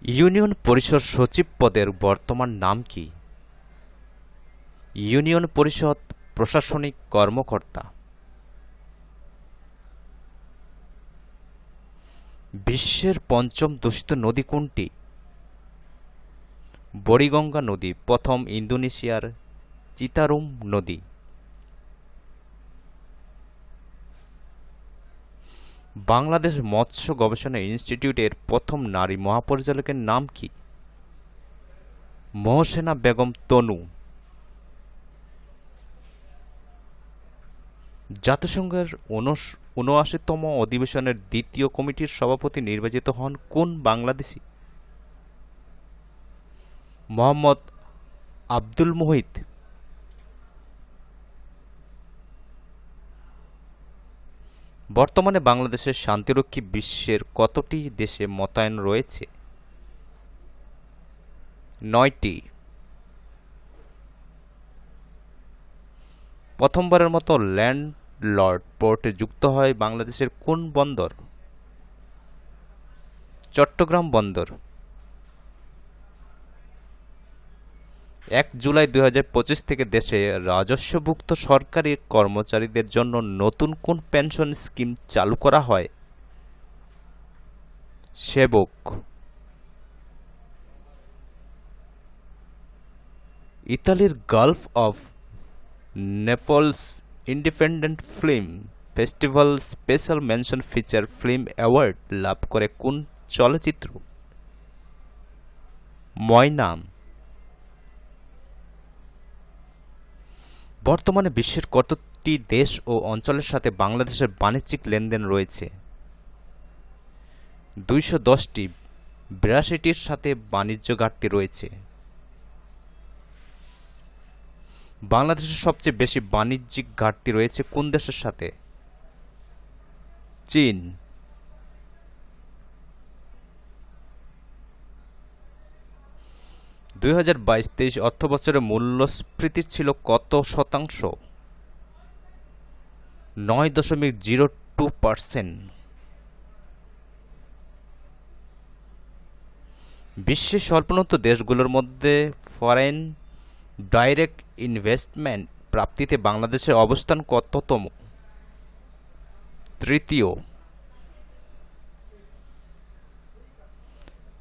Union পরিষদ সচিব পদের বর্তমান নাম কি? ইউনিয়ন পরিষদ প্রশাসনিক কর্মকর্তা। বিশ্বের পঞ্চম দূষিত নদী কোনটি? বুড়িগঙ্গা নদী। প্রথম ইন্দোনেশিয়ার চিতারুম নদী। বাংলাদেশ মৎস্য গবেষণা ইনস্টিটিউটের প্রথম নারী মহাপরিচালকের নাম কি? মহসেনা বেগম তনু। জাতিসংঘের ৭৯তম অধিবেশনের দ্বিতীয় কমিটির সভাপতি নির্বাচিত হন কোন বাংলাদেশী? মোহাম্মদ আব্দুল মুহিত। বর্তমানে বাংলাদেশের শান্তিরক্ষী বিশ্বের কতটি দেশে মোতায়েন রয়েছে? ৯টি। প্রথমবারের মতো ল্যান্ডলর্ড পোর্টে যুক্ত হয় বাংলাদেশের কোন বন্দর? চট্টগ্রাম বন্দর। ১ জুলাই ২০২৫ থেকে দেশে রাজস্বভুক্ত সরকারি কর্মচারীদের জন্য নতুন কোন পেনশন স্কিম চালু করা হয়? সেবক। ইতালির Gulf of Naples independent film festival special mention feature film award লাভ করে কোন চলচ্চিত্র? ময়না। বর্তমানে বিশ্বের কতটি দেশ ও অঞ্চলের সাথে বাংলাদেশের বাণিজ্যিক লেনদেন রয়েছে? ২১০টি। ৮২টির সাথে বাণিজ্য ঘাটতি রয়েছে। বাংলাদেশের সবচেয়ে বেশি বাণিজ্যিক ঘাটতি রয়েছে কোন দেশের সাথে? চীন। ২০২২-২৩ অর্থবছরে মূল্যস্ফীতি ছিল কত শতাংশ? ৯.০২%। বিশ্বের স্বল্পোন্নত দেশগুলোর মধ্যে ফরেন ডাইরেক্ট ইনভেস্টমেন্ট প্রাপ্তিতে বাংলাদেশের অবস্থান কততম? তৃতীয়।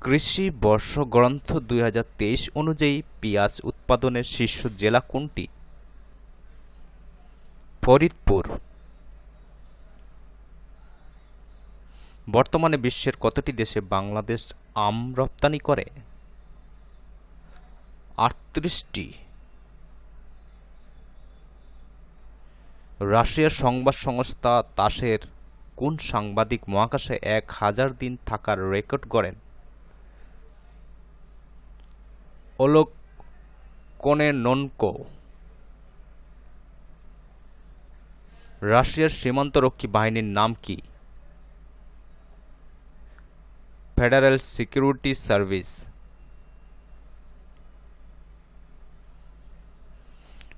কৃষি বর্ষগ্রন্থ ২০২৩ অনুযায়ী পেঁয়াজ উৎপাদনের শীর্ষ জেলা কোনটি? ফরিদপুর। বর্তমানে বিশ্বের কতটি দেশে বাংলাদেশ আম রপ্তানি করে? ৩৮টি। রাশিয়ার সংবাদ সংস্থা তাসের কোন সাংবাদিক মহাকাশে ১,০০০ দিন থাকার রেকর্ড গড়েন? ওলেগ কোনেনকো। রাশিয়ার সীমান্তরক্ষী বাহিনীর নাম কি? Federal security service.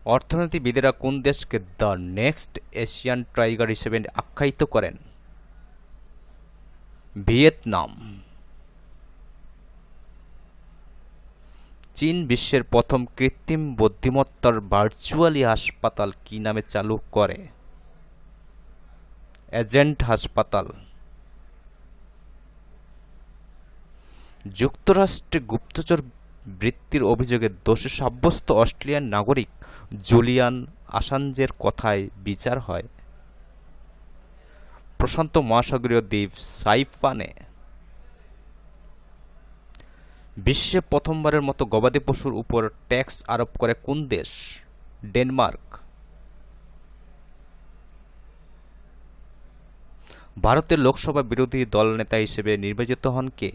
অর্থনীতিবিদেরা কোন দেশকে দ্য নেক্সট এশিয়ান টাইগার হিসেবে আখ্যায়িত করেন? ভিয়েতনাম। চীন বিশ্বের প্রথম কৃত্রিম বুদ্ধিমত্তার ভার্চুয়ালি হাসপাতাল কি নামে চালু করে? এজেন্ট হাসপাতাল। যুক্তরাষ্ট্রে গুপ্তচর বৃত্তির অভিযোগে দোষী সাব্যস্ত অস্ট্রেলিয়ান নাগরিক জুলিয়ান আসাঞ্জের কথায় বিচার হয় প্রশান্ত মহাসাগরীয় দ্বীপ সাইপানে। বিশ্বে প্রথমবারের মতো গবাদি পশুর উপর ট্যাক্স আরোপ করে কোন দেশ? ডেনমার্ক। ভারতের লোকসভা বিরোধী দল নেতা হিসেবে নির্বাচিত হন কে?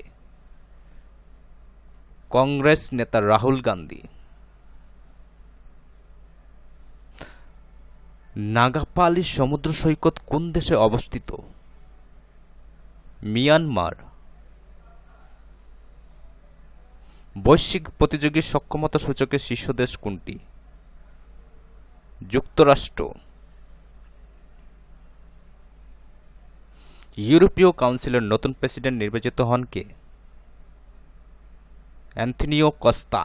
কংগ্রেস নেতা রাহুল গান্ধী। নাগাপালি সমুদ্র সৈকত কোন দেশে অবস্থিত? মিয়ানমার। বৈশ্বিক প্রতিযোগী সক্ষমতা সূচকে শীর্ষ দেশ কোনটি? যুক্তরাষ্ট্র। ইউরোপীয় কাউন্সিলের নতুন প্রেসিডেন্ট নির্বাচিত হন কে? Antonio Costa.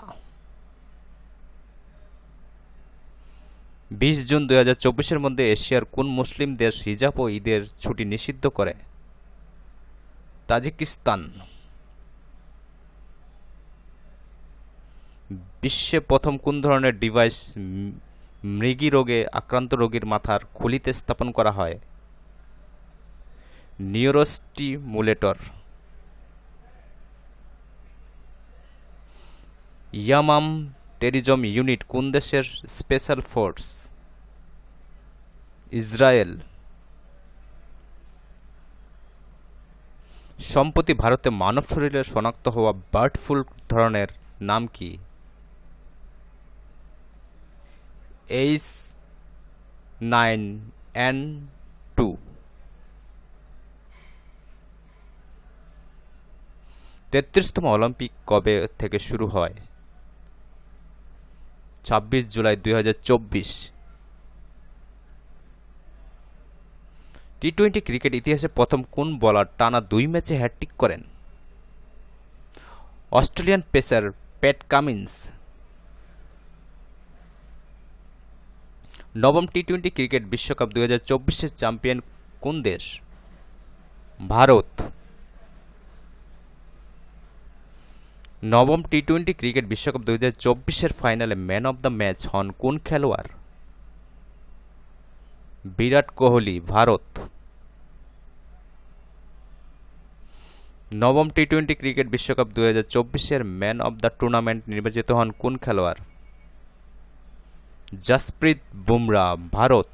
20 জুন 2024-এর মধ্যে এশিয়ার কোন মুসলিম দেশ হিজাব ও ঈদের ছুটি নিষিদ্ধ করে? তাজিকিস্তান। বিশ্বে প্রথম কোন ধরনের ডিভাইস মৃগী রোগে আক্রান্ত রোগীর মাথার খুলিতে স্থাপন করা হয়? নিউরোস্টিমুলেটর। ইয়ামাম টেরিজম ইউনিট কোন দেশের স্পেশাল ফোর্স? ইসরায়েল। সম্প্রতি ভারতে মানব শরীরে শনাক্ত হওয়া বার্ড ফ্লু ধরনের নাম কি? H9N2। 33তম অলিম্পিক কবে থেকে শুরু হয়? 26 জুলাই 2024। টি-20 ক্রিকেট ইতিহাসে প্রথম কোন বোলার টানা 2 ম্যাচে হ্যাট্রিক করেন? Australian pacer Pat Cummins. নবম টি-20 ক্রিকেট বিশ্বকাপ 2024-এর চ্যাম্পিয়ন কোন দেশ? ভারত। নবম টি-20 ক্রিকেট বিশ্বকাপ 2024-এর ফাইনালে ম্যান অব দ্য ম্যাচ হন কোন খেলোয়াড়? বিরাট কোহলি, ভারত। নবম টি-20 ক্রিকেট বিশ্বকাপ 2024-এর ম্যান অব দ্য টুর্নামেন্ট নির্বাচিত হন কোন খেলোয়াড়? জসপ্রীত বুমরা, ভারত।